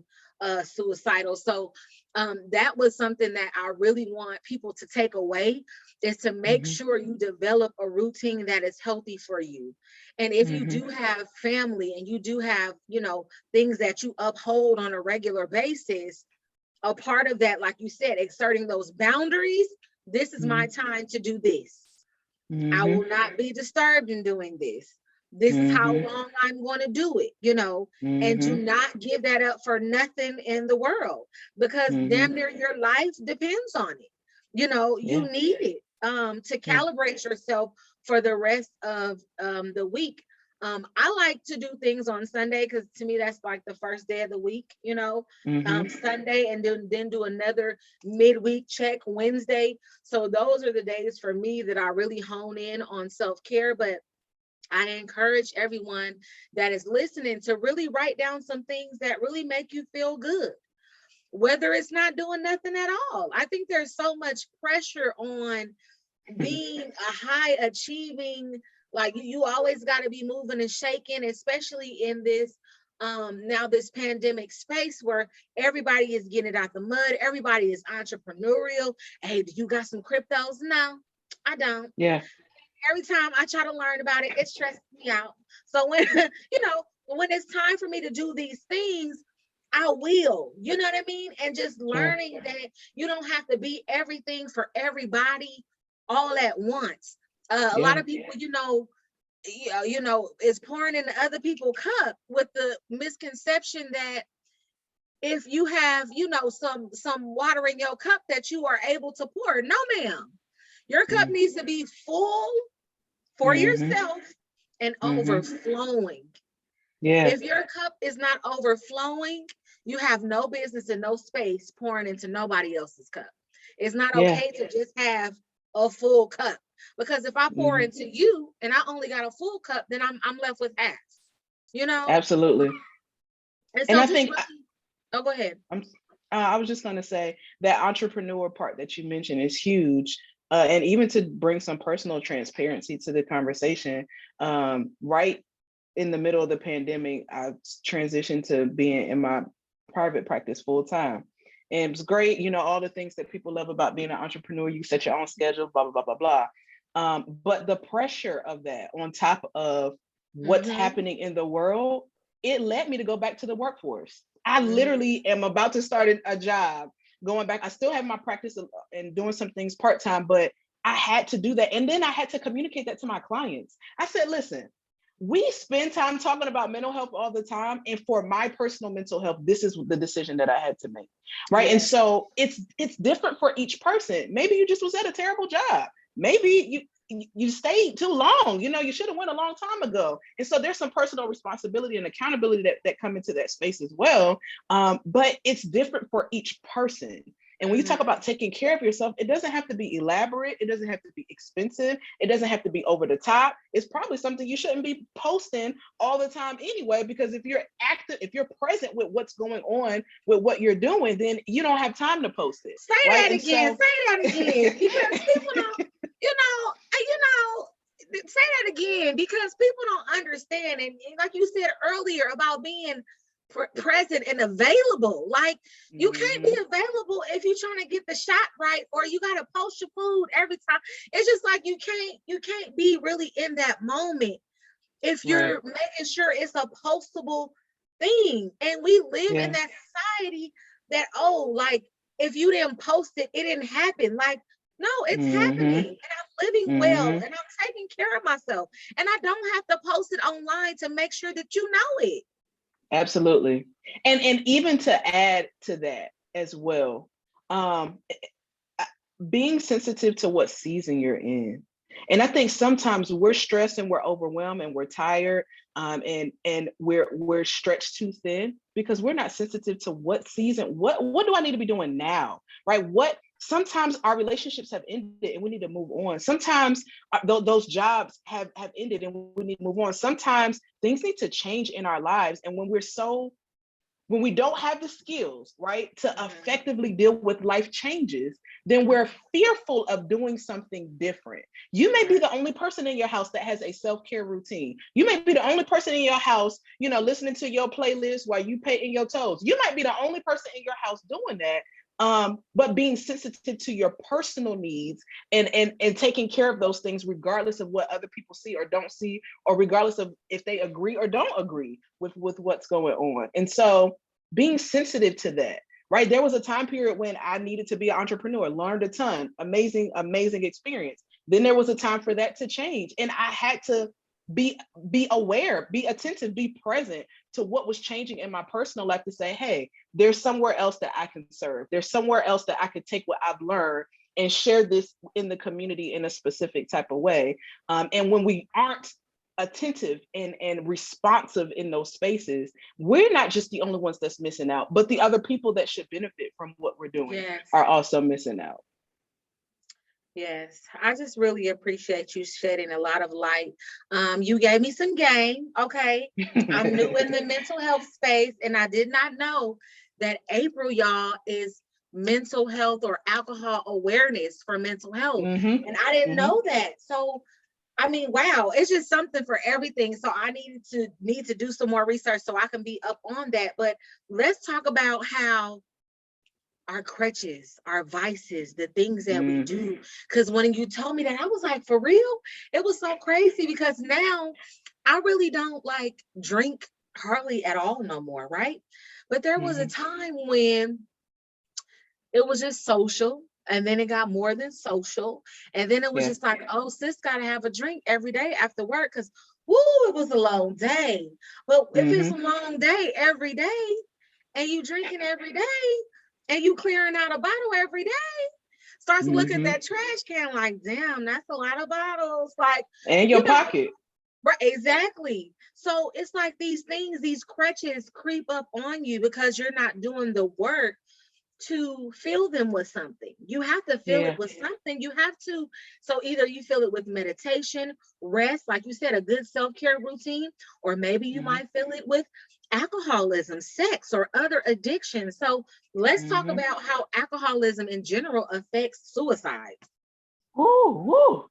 suicidal. So that was something that I really want people to take away, is to make Mm-hmm. sure you develop a routine that is healthy for you. And if you Mm-hmm. do have family and you do have, things that you uphold on a regular basis, a part of that, like you said, exerting those boundaries. This is my time to do this. I Mm-hmm. will not be disturbed in doing this. This is how Mm-hmm. long I'm going to do it, and do Mm-hmm. not give that up for nothing in the world, because Mm-hmm. damn near your life depends on it. Yeah. You need it to Yeah. calibrate yourself for the rest of the week. I like to do things on Sunday because to me that's like the first day of the week, Mm-hmm. Sunday, and then do another midweek check Wednesday. So those are the days for me that I really hone in on self-care. But I encourage everyone that is listening to really write down some things that really make you feel good, whether it's not doing nothing at all. I think there's so much pressure on being a high achieving, like you always got to be moving and shaking, especially in this now this pandemic space where everybody is getting it out the mud, everybody is entrepreneurial. Hey, do you got some cryptos? No, I don't. Yeah. Every time I try to learn about it, it stresses me out. So when when it's time for me to do these things, I will, you know what I mean? And just Sure. learning that you don't have to be everything for everybody all at once. A lot Yeah. of people, is pouring into other people's cup with the misconception that if you have, some water in your cup that you are able to pour. No, ma'am. Your cup needs to be full for Mm-hmm. yourself and Mm-hmm. overflowing. Yeah. If your cup is not overflowing, you have no business and no space pouring into nobody else's cup. It's not Yeah. okay to just have a full cup, because if I pour Mm-hmm. into you and I only got a full cup, then I'm left with half. You know, Absolutely. and And so I just think really, oh, go ahead. I'm I was just going to say that entrepreneur part that you mentioned is huge. And even to bring some personal transparency to the conversation, right in the middle of the pandemic, I transitioned to being in my private practice full time. And it was great, all the things that people love about being an entrepreneur. You set your own schedule, blah, blah, blah, blah, blah. But the pressure of that on top of what's Mm-hmm. happening in the world, it led me to go back to the workforce. I Mm-hmm. literally am about to start a job going back. I still have my practice and doing some things part time, but I had to do that. And then I had to communicate that to my clients. I said, listen, we spend time talking about mental health all the time. And for my personal mental health, this is the decision that I had to make. Right. And Yes. so it's different for each person. Maybe you just was at a terrible job. Maybe you stayed too long. You should have went a long time ago. And so there's some personal responsibility and accountability that come into that space as well. But it's different for each person. And when you talk Mm-hmm. about taking care of yourself, it doesn't have to be elaborate. It doesn't have to be expensive. It doesn't have to be over the top. It's probably something you shouldn't be posting all the time anyway, because if you're active, if you're present with what's going on with what you're doing, then you don't have time to post it. Say Right. that And again. so Say that again, because people don't, say that again, because people don't understand. And like you said earlier about being present and available, like you can't be Mhm. available if you're trying to get the shot right, or you got to post your food every time. It's just like you can't be really in that moment if Right. you're making sure it's a postable thing. And we live in Yeah. that society that, oh, like if you didn't post it, it didn't happen. Like, no, it's happening. Mhm. And I'm living well Mhm. and I'm taking care of myself. And I don't have to post it online to make sure that you know it. Absolutely. And even to add to that as well, um, being sensitive to what season you're in. And I think sometimes we're stressed and we're overwhelmed and we're tired, and we're stretched too thin because we're not sensitive to what season, what do I need to be doing now, right? What sometimes our relationships have ended and we need to move on. Sometimes those jobs have ended and we need to move on. Sometimes things need to change in our lives, and when we don't have the skills, right, to effectively deal with life changes, then we're fearful of doing something different. You may be the only person in your house that has a self-care routine. You may be the only person in your house, listening to your playlist while you painting your toes. You might be the only person in your house doing that. But being sensitive to your personal needs and taking care of those things, regardless of what other people see or don't see, or regardless of if they agree or don't agree with what's going on. And so being sensitive to that, right? There was a time period when I needed to be an entrepreneur, learned a ton, amazing experience. Then there was a time for that to change. And I had to be aware, be attentive, be present to what was changing in my personal life to say, hey, there's somewhere else that I can serve. There's somewhere else that I could take what I've learned and share this in the community in a specific type of way. And when we aren't attentive and responsive in those spaces, we're not just the only ones that's missing out, but the other people that should benefit from what we're doing Yes. are also missing out. Yes, I just really appreciate you shedding a lot of light. You gave me some game. Okay. I'm new in the mental health space, and I did not know that April, y'all, is mental health or alcohol awareness for mental health. Mm-hmm. And I didn't Mm-hmm. know that. So, I mean, wow, it's just something for everything. So I need to do some more research so I can be up on that. But let's talk about how our crutches, our vices, the things that we do. Because when you told me that, I was like, for real? It was so crazy because now I really don't like drink hardly at all no more, right? But there was a time when it was just social. And then it got more than social. And then it was Yeah. just like, oh, sis got to have a drink every day after work because, woo, it was a long day. But if it's a long day every day and you drinking every day and you clearing out a bottle every day, starts to look at that trash can like, damn, that's a lot of bottles. Like, And your pocket. Right, exactly. So it's like these things, these crutches creep up on you because you're not doing the work to fill them with something. You have to fill it with something. You have to. So either you fill it with meditation, rest, like you said, a good self-care routine, or maybe you might fill it with alcoholism, sex, or other addictions. So let's talk about how alcoholism in general affects suicide. Woo.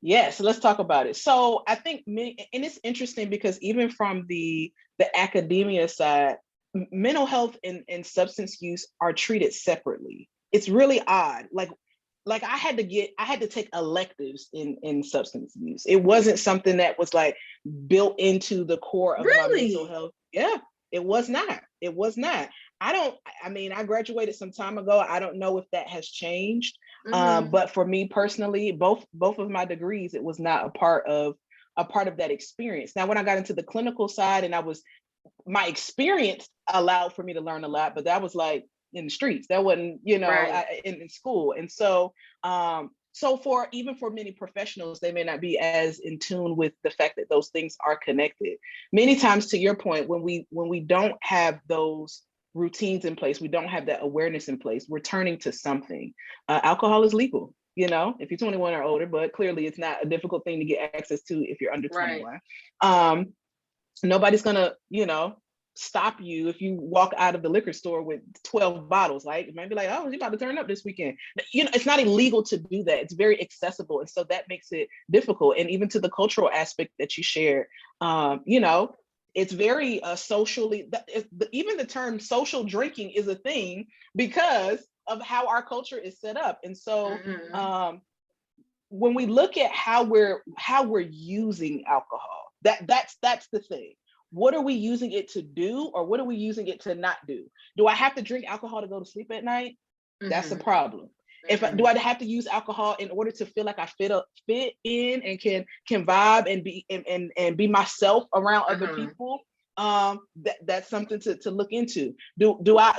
Yes, let's talk about it. So I think and it's interesting because even from the academia side, mental health and substance use are treated separately. It's really odd. Like I had to take electives in substance use. It wasn't something that was like built into the core of my mental health. Yeah, it was not. It was not. I graduated some time ago. I don't know if that has changed. But for me personally, both of my degrees, it was not a part of that experience. Now, when I got into the clinical side and my experience allowed for me to learn a lot, but that was like in the streets. That wasn't, in school. And so, so for many professionals, they may not be as in tune with the fact that those things are connected. Many times, to your point, when we don't have those routines in place, we don't have that awareness in place, we're turning to something. Alcohol is legal, if you're 21 or older, but clearly it's not a difficult thing to get access to if you're under 21. Nobody's gonna, stop you if you walk out of the liquor store with 12 bottles. Like, it might be like, oh, you about to turn up this weekend. It's not illegal to do that. It's very accessible. And so that makes it difficult. And even to the cultural aspect that you shared, it's very socially, even the term social drinking is a thing because of how our culture is set up. And so when we look at how we're using alcohol, that's the thing. What are we using it to do, or what are we using it to not do? Do I have to drink alcohol to go to sleep at night? That's a problem. Do I have to use alcohol in order to feel like I fit in and can vibe and be and be myself around other people? that's something to look into. Do I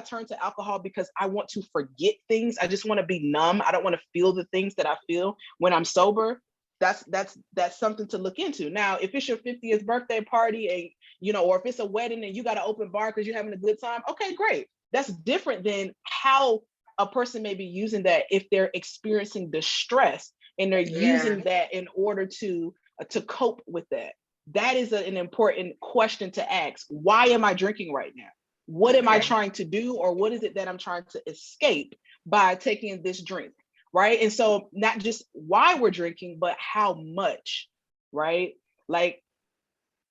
turn to alcohol because I want to forget things? I just want to be numb. I don't want to feel the things that I feel when I'm sober. That's something to look into. Now, if it's your 50th birthday party and or if it's a wedding and you got an open bar because you're having a good time, okay, great. That's different than how a person may be using that if they're experiencing distress and they're using that in order to cope with that. That is an important question to ask. Why am I drinking right now? What am I trying to do, or what is it that I'm trying to escape by taking this drink? Right. And so not just why we're drinking, but how much, right? Like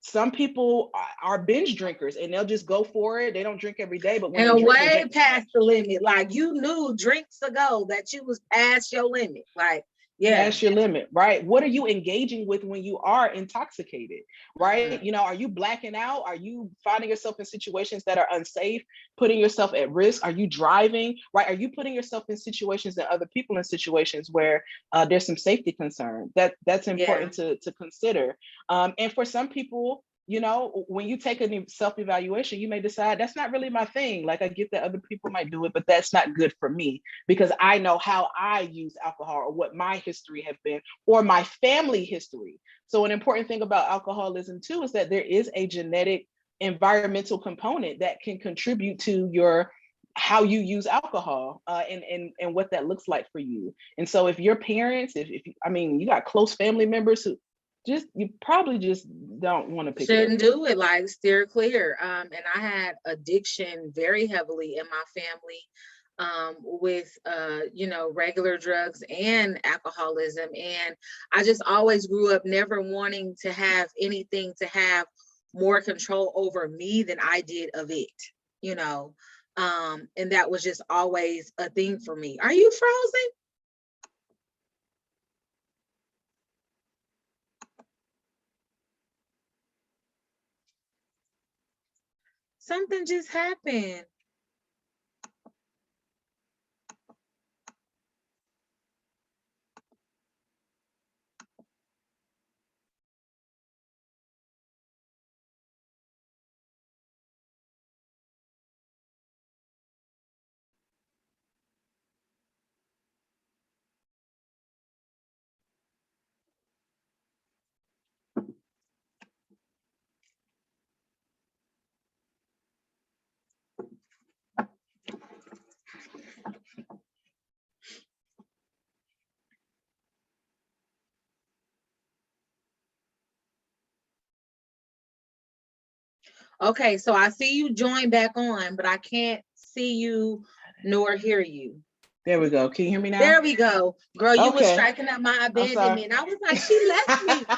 some people are binge drinkers and they'll just go for it. They don't drink every day, but when they drink, way past the limit. Like you knew drinks ago that you was past your limit. Like, past your limit, right? What are you engaging with when you are intoxicated, right? Are you blacking out? Are you finding yourself in situations that are unsafe, putting yourself at risk? Are you driving, right? Are you putting yourself in situations and other people in situations where there's some safety concern? That's important to consider. And for some people, when you take a self-evaluation, you may decide that's not really my thing. Like I get that other people might do it, but that's not good for me because I know how I use alcohol or what my history have been or my family history. So an important thing about alcoholism too is that there is a genetic environmental component that can contribute to how you use alcohol and what that looks like for you. And so if your parents, if you got close family members who you probably just don't want to pick shouldn't do it, like steer clear. And I had addiction very heavily in my family with regular drugs and alcoholism, and I just always grew up never wanting to have anything to have more control over me than I did of it, and that was just always a thing for me. Are you frozen? Something just happened. Okay, so I see you join back on, but I can't see you nor hear you. There we go. Can you hear me now? There we go. Girl, you was striking up my abandonment. I was like, she left me.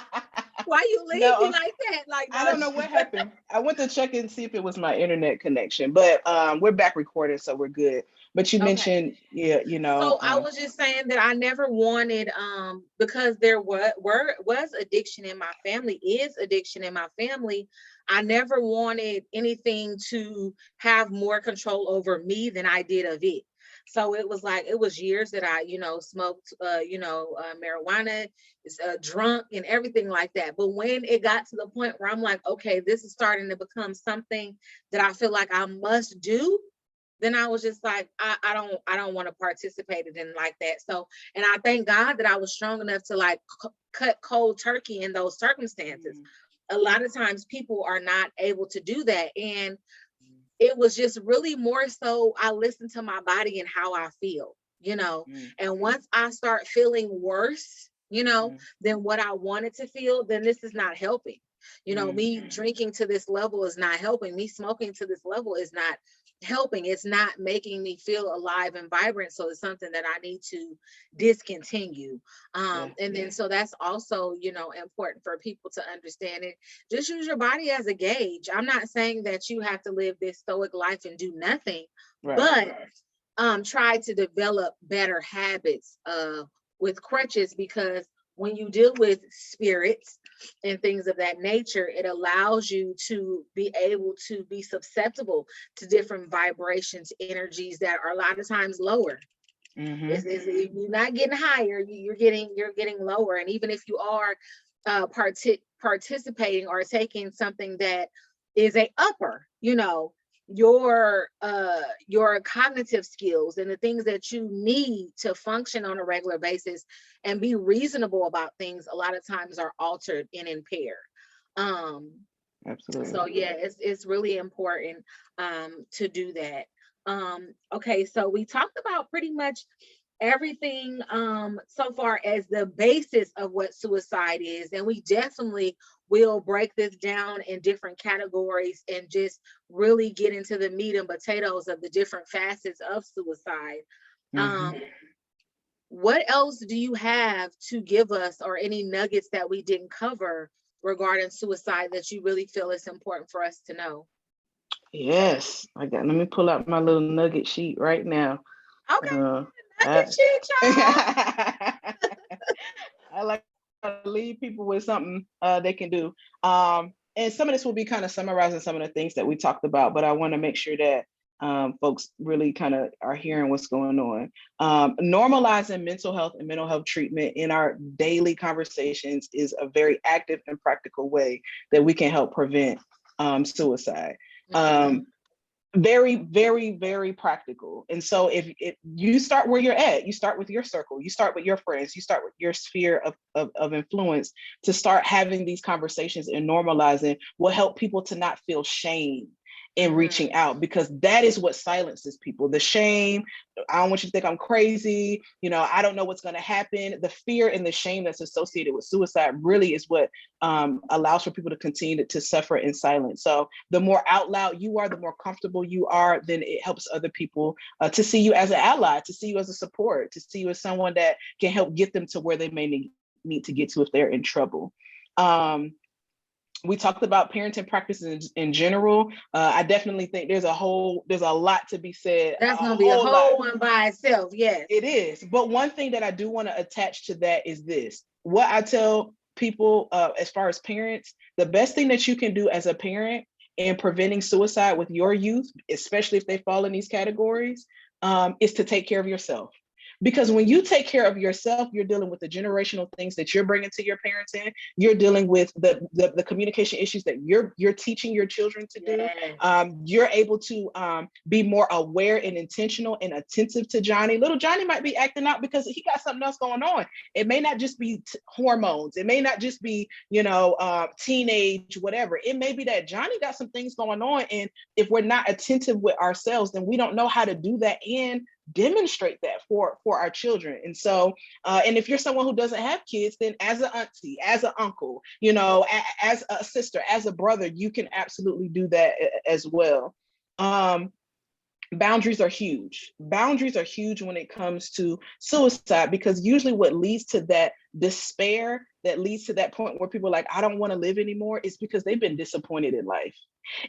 Why you leave me like that? Like, no, I don't know what happened. I went to check and see if it was my internet connection, but we're back recording, so we're good. But you mentioned, So I was just saying that I never wanted, because there was addiction in my family, is addiction in my family. I never wanted anything to have more control over me than I did of it. So it was years that I, smoked, marijuana, drunk and everything like that. But when it got to the point where I'm like, okay, this is starting to become something that I feel like I must do, then I was just like, I don't want to participate in like that. So, and I thank God that I was strong enough to like cut cold turkey in those circumstances. A lot of times people are not able to do that. And it was just really more so I listened to my body and how I feel, and once I start feeling worse, than what I wanted to feel, then this is not helping. Me drinking to this level is not helping. Me smoking to this level is not helping. It's not making me feel alive and vibrant. So it's something that I need to discontinue. And then so that's also, important for people to understand it. Just use your body as a gauge. I'm not saying that you have to live this stoic life and do nothing, but try to develop better habits with crutches, because when you deal with spirits and things of that nature, it allows you to be able to be susceptible to different vibrations, energies that are a lot of times lower. You're not getting higher, you're getting lower. And even if you are participating or taking something that is a upper, your cognitive skills and the things that you need to function on a regular basis and be reasonable about things, a lot of times are altered and impaired. um Absolutely. so yeah, it's really important to do that. Okay, so we talked about pretty much everything so far as the basis of what suicide is, and we definitely will break this down in different categories and just really get into the meat and potatoes of the different facets of suicide. um what else do you have to give us, or any nuggets that we didn't cover regarding suicide that you really feel is important for us to know? Yes, let me pull out my little nugget sheet right now. Okay, I, nugget shit, y'all. I like to leave people with something they can do. And some of this will be kind of summarizing some of the things that we talked about, but I want to make sure that folks really kind of are hearing what's going on. Normalizing mental health and mental health treatment in our daily conversations is a very active and practical way that we can help prevent suicide. Very, very, very practical. And so if you start where you're at, you start with your circle, you start with your friends, you start with your sphere of influence, to start having these conversations and normalizing will help people to not feel shame in reaching out, because that is what silences people. The shame, I don't want you to think I'm crazy, I don't know what's going to happen. The fear and the shame that's associated with suicide really is what allows for people to continue to suffer in silence. So the more out loud you are, the more comfortable you are, then it helps other people to see you as an ally, to see you as a support, to see you as someone that can help get them to where they may need to get to if they're in trouble. We talked about parenting practices in general. I definitely think there's a lot to be said. That's going to be a whole one by itself. Yes, it is. But one thing that I do want to attach to that is this. What I tell people as far as parents, the best thing that you can do as a parent in preventing suicide with your youth, especially if they fall in these categories, is to take care of yourself. Because when you take care of yourself, you're dealing with the generational things that you're bringing to your parenting. You're dealing with the communication issues that you're teaching your children to do. yes. You're able to be more aware and intentional and attentive to Johnny. Little Johnny might be acting out because he got something else going on. It may not just be hormones. It may not just be, teenage, whatever. It may be that Johnny got some things going on. And if we're not attentive with ourselves, then we don't know how to do that and demonstrate that for our children. And so and if you're someone who doesn't have kids, then as an auntie, as an uncle, as a sister, as a brother, you can absolutely do that as well. Boundaries are huge. Boundaries are huge when it comes to suicide, because usually what leads to that despair, that leads to that point where people are like, I don't want to live anymore, is because they've been disappointed in life.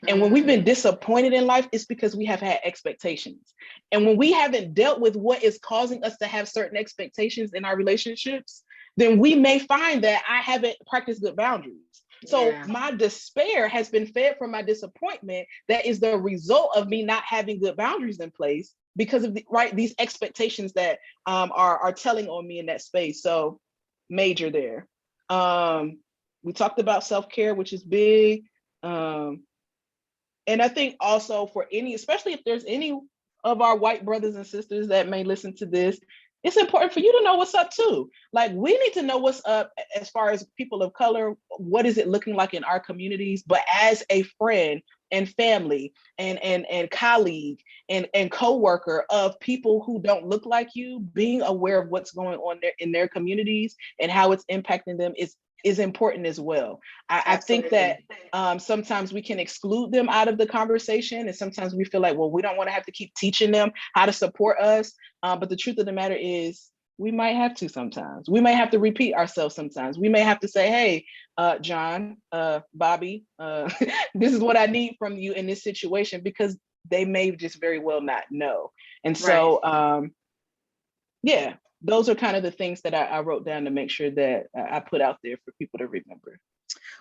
And when we've been disappointed in life, it's because we have had expectations. And when we haven't dealt with what is causing us to have certain expectations in our relationships, then we may find that I haven't practiced good boundaries. So my despair has been fed from my disappointment. That is the result of me not having good boundaries in place because of these expectations that are telling on me in that space. So major there. We talked about self-care, which is big. And I think also for especially if there's any of our white brothers and sisters that may listen to this, it's important for you to know what's up too. Like, we need to know what's up as far as people of color. What is it looking like in our communities? But as a friend and family and colleague and co-worker of people who don't look like you, being aware of what's going on in their communities and how it's impacting them is important as well. I think that sometimes we can exclude them out of the conversation, and sometimes we feel like, well, we don't want to have to keep teaching them how to support us. But the truth of the matter is, we might have to sometimes. We may have to repeat ourselves sometimes. We may have to say, hey, John, Bobby, this is what I need from you in this situation, because they may just very well not know. And so, yeah, those are kind of the things that I wrote down to make sure that I put out there for people to remember.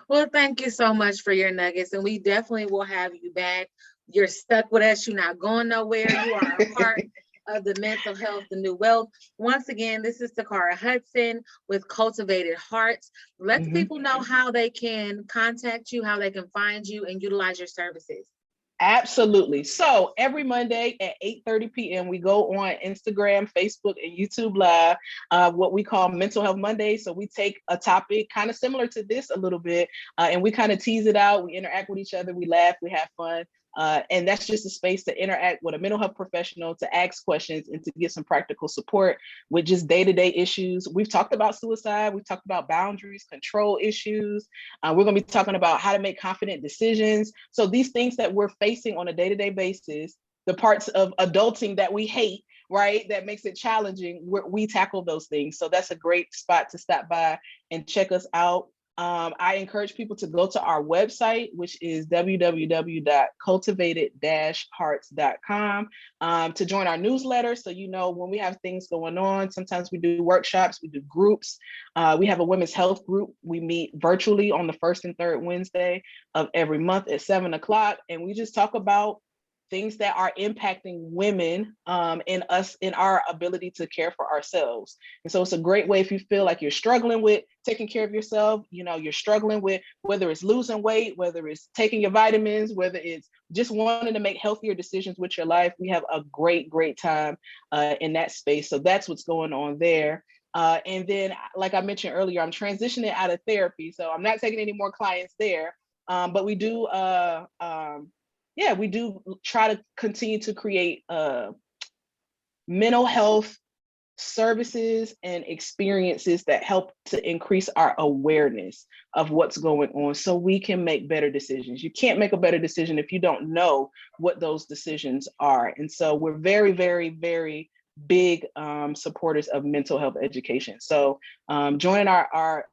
Well, thank you so much for your nuggets, and we definitely will have you back. You're stuck with us. You're not going nowhere. You are a part of the Mental Health, the New Wealth. Once again, this is Takara Hudson with Cultivated Hearts. Let the people know how they can contact you, how they can find you and utilize your services. Absolutely. So every Monday at 8:30 p.m., we go on Instagram, Facebook, and YouTube Live, what we call Mental Health Monday. So we take a topic kind of similar to this a little bit, and we kind of tease it out. We interact with each other. We laugh. We have fun. And that's just a space to interact with a mental health professional, to ask questions and to get some practical support with just day-to-day issues. We've talked about suicide. We've talked about boundaries, control issues. We're going to be talking about how to make confident decisions. So these things that we're facing on a day-to-day basis, the parts of adulting that we hate, right, that makes it challenging, we tackle those things. So that's a great spot to stop by and check us out. I encourage people to go to our website, which is www.cultivated-hearts.com, to join our newsletter. So, you know, when we have things going on, sometimes we do workshops, we do groups. We have a women's health group. We meet virtually on the first and third Wednesday of every month at 7 o'clock. And we just talk about things that are impacting women in our ability to care for ourselves. And so it's a great way if you feel like you're struggling with taking care of yourself, you know, you're struggling with whether it's losing weight, whether it's taking your vitamins, whether it's just wanting to make healthier decisions with your life. We have a great time in that space. So that's what's going on there. And then, like I mentioned earlier, I'm transitioning out of therapy. So I'm not taking any more clients there. But we do we do try to continue to create mental health services and experiences that help to increase our awareness of what's going on so we can make better decisions. You can't make a better decision if you don't know what those decisions are. And so we're very, very, very big supporters of mental health education. So joining our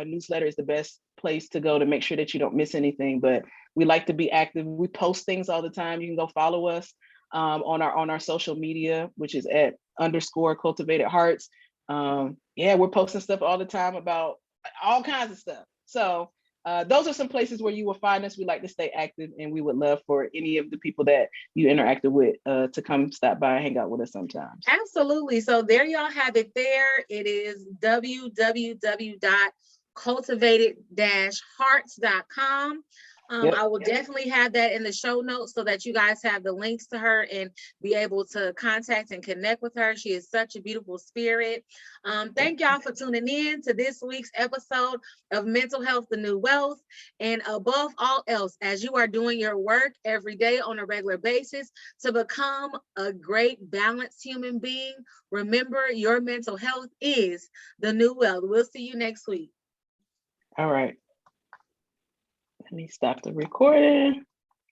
newsletter is the best place to go to make sure that you don't miss anything. But we like to be active. We post things all the time. You can go follow us on our social media, which is at _cultivated hearts. We're posting stuff all the time about all kinds of stuff. So those are some places where you will find us. We like to stay active, and we would love for any of the people that you interacted with to come stop by and hang out with us sometimes. Absolutely. So there y'all have it there. It is www.cultivated-hearts.com. Yep. I will definitely have that in the show notes so that you guys have the links to her and be able to contact and connect with her. She is such a beautiful spirit. Thank y'all for tuning in to this week's episode of Mental Health, the New Wealth. And above all else, as you are doing your work every day on a regular basis to become a great, balanced human being, remember your mental health is the new wealth. We'll see you next week. All right. Let me stop the recording.